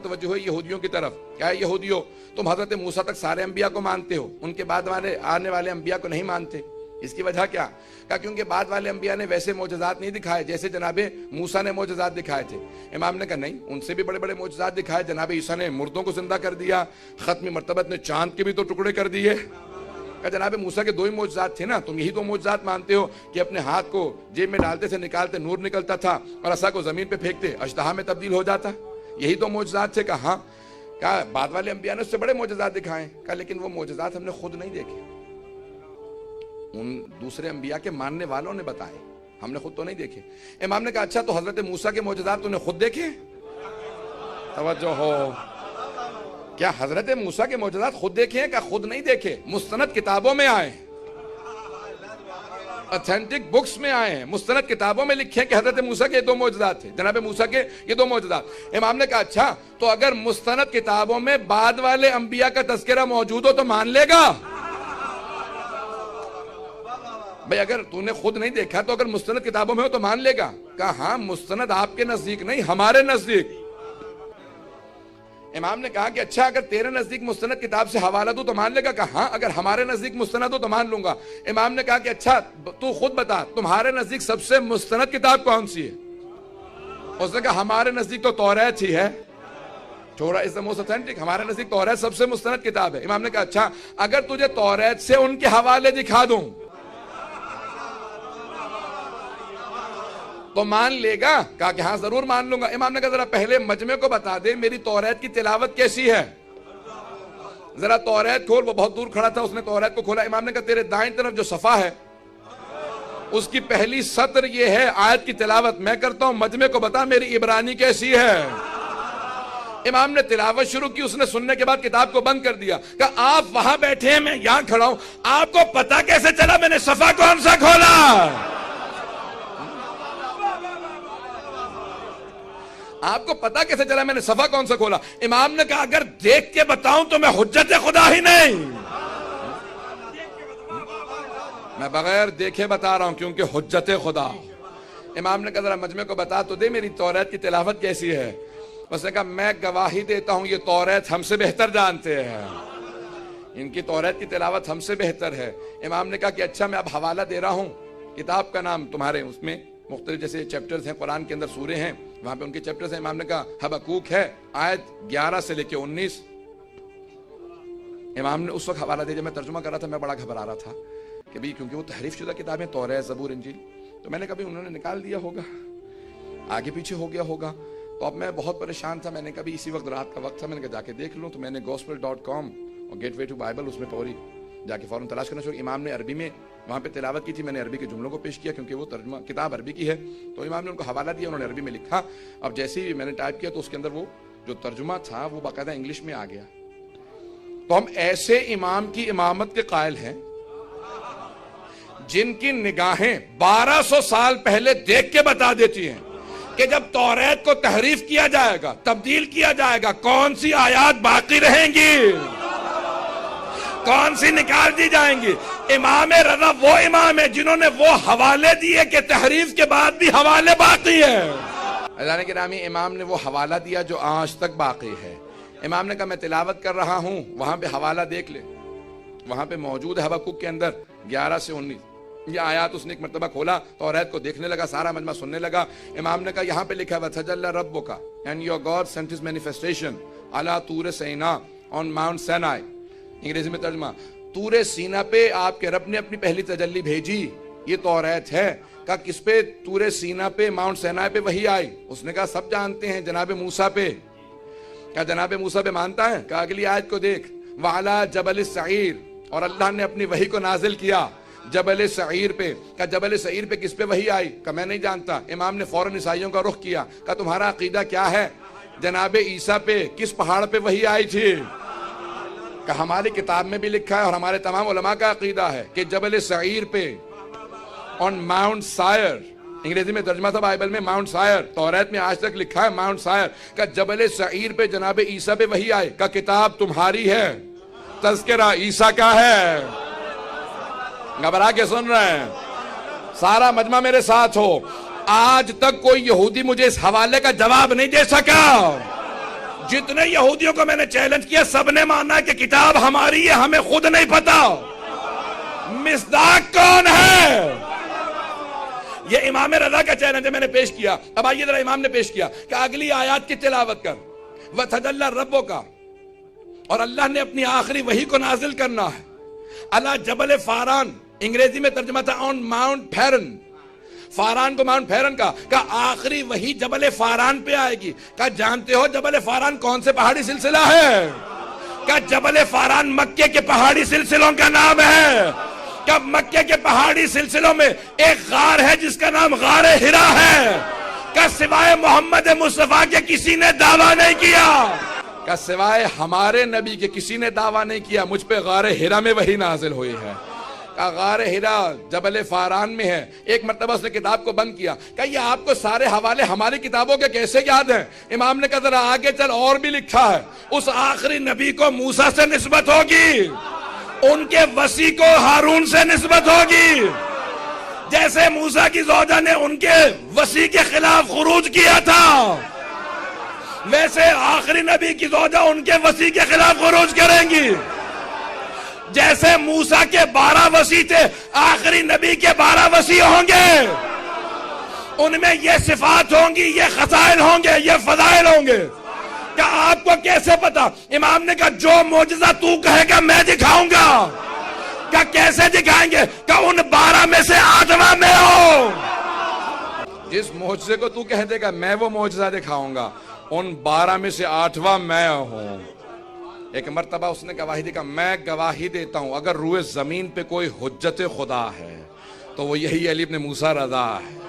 متوجہ ہوئے یہودیوں کی طرف، کیا ہے یہودیوں، تم حضرت موسیٰ تک سارے انبیاء کو مانتے ہو، ان کے بعد آنے والے انبیاء کو نہیں مانتے؟ اس کی وجہ کیا؟ کہا کیونکہ بعد والے انبیاء نے ویسے معجزات نہیں دکھائے جیسے جناب موسیٰ نے معجزات دکھائے تھے۔ امام نے کہا نہیں، ان سے بھی بڑے بڑے معجزات دکھائے، جناب عیسیٰ نے مردوں کو زندہ کر دیا، ختم مرتبت نے چاند کے بھی تو ٹکڑے کر دیے۔ کہا جناب موسیٰ کے دو ہی معجزات تھے نا، تم یہی دو معجزات مانتے ہو کہ اپنے ہاتھ کو جیب میں ڈالتے سے نکالتے نور نکلتا تھا اور عصا کو زمین پہ پھینکتے اژدہا میں تبدیل ہو جاتا، یہی دو معجزات تھے؟ کہا ہاں۔ کہا بعد والے انبیاء نے اس سے بڑے معجزات دکھائے۔ کہا لیکن وہ معجزات ہم نے خود نہیں دیکھے، ان دوسرے انبیاء کے ماننے والوں نے بتائے، ہم نے خود تو نہیں دیکھے۔ امام نے کہا اچھا تو حضرت موسیٰ کے معجزات تو نے خود دیکھے؟ توجہ ہو، کیا حضرت موسیٰ کے معجزات خود دیکھے ہیں؟ کہ خود نہیں دیکھے، مستند کتابوں میں آئے ہیں، اتھینٹک بکس میں آئے ہیں، مستند کتابوں میں لکھے ہیں کہ حضرت موسیٰ کے یہ دو معجزات تھے، جناب موسیٰ کے یہ دو معجزات۔ امام نے کہا اچھا تو اگر مستند کتابوں میں بعد والے انبیاء کا تذکرہ موجود ہو تو مان لے گا؟ بھئی اگر تو نے خود نہیں دیکھا تو اگر مستند کتابوں میں ہو تو مان لے گا؟ کہا ہاں، مستند آپ کے نزدیک نہیں، ہمارے نزدیک۔ امام نے کہا کہ اچھا اگر تیرے نزدیک مستند کتاب سے حوالہ دوں تو مان لے گا؟ کہا ہاں، اگر ہمارے نزدیک مستند ہو تو مان لوں گا۔ امام نے کہا کہ اچھا تو خود بتا تمہارے نزدیک سب سے مستند کتاب کون سی ہے؟ اس نے کہا ہمارے نزدیک تو توریت ہی ہے، تھوڑا اس موسٹ اتھینٹک، ہمارے نزدیک توریت سب سے مستند کتاب ہے۔ امام نے کہا اچھا اگر تجھے توریت سے ان کے حوالے دکھا دوں تو مان لے گا؟ کہا کہ ہاں ضرور مان لوں گا۔ امام نے کہا ذرا پہلے مجمع کو بتا دے میری توریت کی تلاوت کیسی ہے، ذرا توریت کھول۔ وہ بہت دور کھڑا تھا، اس نے توریت کو کھولا۔ امام نے کہا تیرے دائیں طرف جو صفحہ ہے اس کی پہلی سطر یہ ہے آیت کی تلاوت میں کرتا ہوں، مجمع کو بتا میری عبرانی کیسی ہے۔ امام نے تلاوت شروع کی، اس نے سننے کے بعد کتاب کو بند کر دیا۔ کہا آپ وہاں بیٹھے ہیں، میں یہاں کھڑا ہوں، آپ کو پتا کیسے چلا میں نے صفحہ کون سا کھولا؟ آپ کو پتا کیسے چلا میں نے صفحہ کون سا کھولا؟ امام نے کہا اگر دیکھ کے بتاؤں تو میں حجت خدا ہی نہیں، میں بغیر دیکھے بتا رہا ہوں کیونکہ حجت خدا۔ امام نے کہا ذرا مجمع کو بتا تو دے میری توریت کی تلاوت کیسی ہے۔ اس نے کہا میں گواہی دیتا ہوں یہ توریت ہم سے بہتر جانتے ہیں، ان کی توریت کی تلاوت ہم سے بہتر ہے۔ امام نے کہا کہ اچھا میں اب حوالہ دے رہا ہوں، کتاب کا نام تمہارے اس میں مختلف جیسے چیپٹرز ہیں، قرآن کے اندر سورے ہیں، وہاں پہ ان کے چیپٹرز ہیں۔ امام نے کہا حبقوق ہے، آیت 11 سے لے کے 19۔ امام نے اس وقت حوالہ دیا جب میں ترجمہ کر رہا تھا، میں بڑا گھبرا رہا تھا کہ بھی کیونکہ وہ تحریف شدہ کتابیں توریت، زبور، انجیل، تو میں نے کبھی انہوں نے نکال دیا ہوگا، آگے پیچھے ہو گیا ہوگا، تو اب میں بہت پریشان تھا۔ میں نے کبھی اسی وقت رات کا وقت تھا، میں نے کہا جا کے دیکھ لوں، تو میں نے gospel.com اور گیٹ وے ٹو بائبل اس میں فوری جا کے فوراً تلاش کرنا شروع۔ امام نے عربی میں وہاں پہ تلاوت کی تھی، میں نے عربی کے جملوں کو پیش کیا کیونکہ وہ ترجمہ کتاب عربی کی ہے، تو امام نے ان کو حوالہ دیا، انہوں نے عربی میں لکھا۔ اب جیسے ہی میں نے ٹائپ کیا تو اس کے اندر وہ جو ترجمہ تھا وہ باقاعدہ انگلش میں آ گیا۔ تو ہم ایسے امام کی امامت کے قائل ہیں جن کی نگاہیں 1200 سال پہلے دیکھ کے بتا دیتی ہیں کہ جب توریت کو تحریف کیا جائے گا، تبدیل کیا جائے گا، کون سی آیات باقی رہیں گی، کون سی نکال دی جائیں گی۔ امام رضا وہ امام ہے جنہوں نے وہ حوالے دیے کہ تحریف کے بعد بھی حوالے باقی ہیں۔ عزیزان گرامی، امام نے وہ حوالہ دیا جو آج تک باقی ہے۔ امام نے کہا میں تلاوت کر رہا ہوں، وہاں پہ حوالہ دیکھ لے، وہاں پہ موجود ہے حبقوق کے اندر 11 سے 19 یہ آیات۔ اس نے ایک مرتبہ کھولا، توریت کو دیکھنے لگا، سارا مجمع سننے لگا۔ امام نے کہا یہاں پہ لکھا وَتَجَلَّى رَبُّكَ and your God sent his manifestation عَلَى طُورِ سِينَا on Mount Sinai۔ انگریزی میں ترجمہ، طور سینا پہ آپ کے رب نے اپنی پہلی تجلی بھیجی، یہ توریت ہے۔ کہا کس پہ؟ طور سینا پہ، ماؤنٹ سینائی پہ وہی آئی۔ اس نے کہا سب جانتے ہیں جناب موسیٰ پہ۔ کہا جناب موسیٰ پہ مانتا ہے؟ کہا اگلی آیت کو دیکھ، وَعَلَى جَبَلِ السَّعِيرِ، اور اللہ نے اپنی وحی کو نازل کیا جبل سعیر پہ۔ کہا جبل سعیر پہ کس پہ وحی آئی؟ کہا میں نہیں جانتا۔ امام نے فوراً عیسائیوں کا رخ کیا، کہا تمہارا عقیدہ کیا ہے؟ جناب عیسیٰ پہ کس پہاڑ پہ وحی آئی تھی؟ کہا ہماری کتاب میں بھی لکھا ہے اور ہمارے تمام علماء کا عقیدہ ہے کہ جبل سعیر پہ on Mount Sinai، انگریزی میں ترجمہ تھا بائبل میں ماؤنٹ سائر، توریت میں آج تک لکھا ہے ماؤنٹ سائر۔ کہ جبل سعیر پہ جناب عیسیٰ پہ وحی آئے، کہ کتاب تمہاری ہے، تذکرہ عیسیٰ کا ہے۔ گھبرا کے سن رہے ہیں؟ سارا مجمع میرے ساتھ ہو۔ آج تک کوئی یہودی مجھے اس حوالے کا جواب نہیں دے سکا جتنے یہودیوں کو میں نے چیلنج کیا سب نے مانا کہ کتاب ہماری ہے، ہمیں خود نہیں پتا مصداق کون ہے۔ یہ امام رضا کا چیلنج ہے، میں نے پیش کیا۔ اب آئیے ذرا امام نے پیش کیا کہ اگلی آیات کی تلاوت کر، وَتَجَلَّى رَبُّكَ، اور اللہ نے اپنی آخری وحی کو نازل کرنا ہے، علی جبل فاران، انگریزی میں ترجمہ تھا آن ماؤنٹ پھیرن، فاران کو ماؤنٹ پھیرن کا آخری وحی جبل فاران پہ آئے گی۔ کہا جانتے ہو جبل فاران کون سے پہاڑی سلسلہ ہے؟ کہا جبل فاران مکے کے پہاڑی سلسلوں کا نام ہے۔ کہ مکے کے پہاڑی سلسلوں میں ایک غار ہے جس کا نام غار ہرا ہے۔ کہ سوائے محمد مصطفیٰ کے کسی نے دعویٰ نہیں کیا، کہ سوائے ہمارے نبی کے کسی نے دعویٰ نہیں کیا مجھ پہ غار ہرا میں وحی نازل ہوئی ہے۔ کہ غار ہرا جبل فاران میں ہے۔ ایک مرتبہ اس نے کتاب کو بند کیا، کہ یہ آپ کو سارے حوالے ہماری کتابوں کے کیسے یاد ہیں؟ امام نے کہا ذرا آگے چل، اور بھی لکھا ہے اس آخری نبی کو موسیٰ سے نسبت ہوگی، ان کے وصی کو ہارون سے نسبت ہوگی، جیسے موسیٰ کی زوجہ نے ان کے وصی کے خلاف خروج کیا تھا ویسے آخری نبی کی زوجہ ان کے وصی کے خلاف خروج کریں گی۔ جیسے موسیٰ کے 12 وصی تھے آخری نبی کے 12 وصی ہوں گے، ان میں یہ صفات ہوں گی، یہ خصائل ہوں گے، یہ فضائل ہوں گے۔ کیا آپ کو کیسے پتا؟ امام نے کہا جو معجزہ تو کہے گا میں دکھاؤں گا۔ کیا کیسے دکھائیں گے؟ کہ ان 12 میں سے 8واں میں ہو۔ جس معجزے کو تو کہہ دے گا میں وہ معجزہ دکھاؤں گا، ان 12 میں سے 8واں میں ہوں۔ ایک مرتبہ اس نے گواہی دی کہ میں گواہی دیتا ہوں اگر روئے زمین پہ کوئی حجت خدا ہے تو وہ یہی علی ابن موسیٰ رضا ہے۔